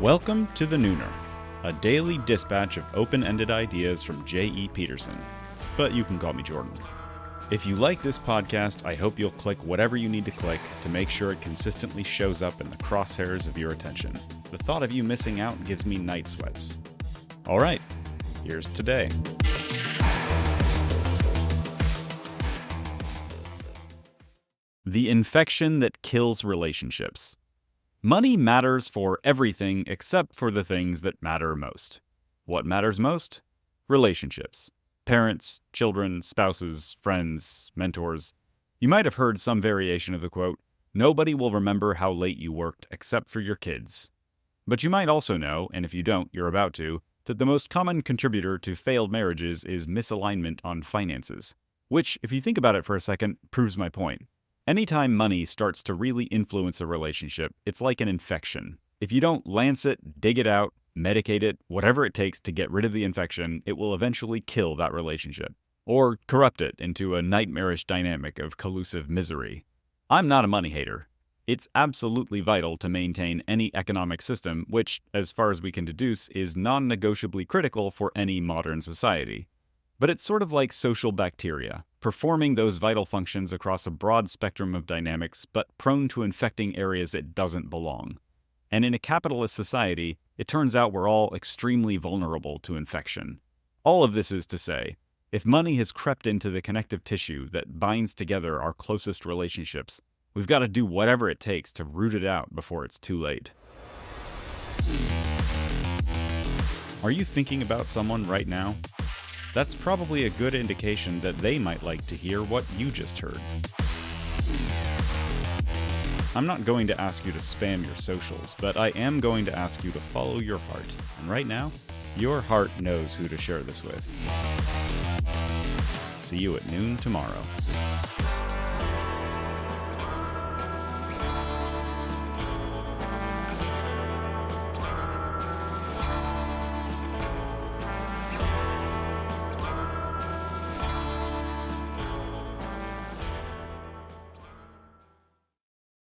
Welcome to The Nooner, a daily dispatch of open-ended ideas from J.E. Peterson, but you can call me Jordan. If you like this podcast, I hope you'll click whatever you need to click to make sure it consistently shows up in the crosshairs of your attention. The thought of you missing out gives me night sweats. All right, here's today. The infection that kills relationships. Money matters for everything except for the things that matter most. What matters most? Relationships. Parents, children, spouses, friends, mentors. You might have heard some variation of the quote, "Nobody will remember how late you worked except for your kids." But you might also know, and if you don't, you're about to, that the most common contributor to failed marriages is misalignment on finances. Which, if you think about it for a second, proves my point. Anytime money starts to really influence a relationship, it's like an infection. If you don't lance it, dig it out, medicate it, whatever it takes to get rid of the infection, it will eventually kill that relationship. Or corrupt it into a nightmarish dynamic of collusive misery. I'm not a money hater. It's absolutely vital to maintain any economic system, which, as far as we can deduce, is non-negotiably critical for any modern society. But it's sort of like social bacteria, performing those vital functions across a broad spectrum of dynamics, but prone to infecting areas it doesn't belong. And in a capitalist society, it turns out we're all extremely vulnerable to infection. All of this is to say, if money has crept into the connective tissue that binds together our closest relationships, we've got to do whatever it takes to root it out before it's too late. Are you thinking about someone right now? That's probably a good indication that they might like to hear what you just heard. I'm not going to ask you to spam your socials, but I am going to ask you to follow your heart. And right now, your heart knows who to share this with. See you at noon tomorrow.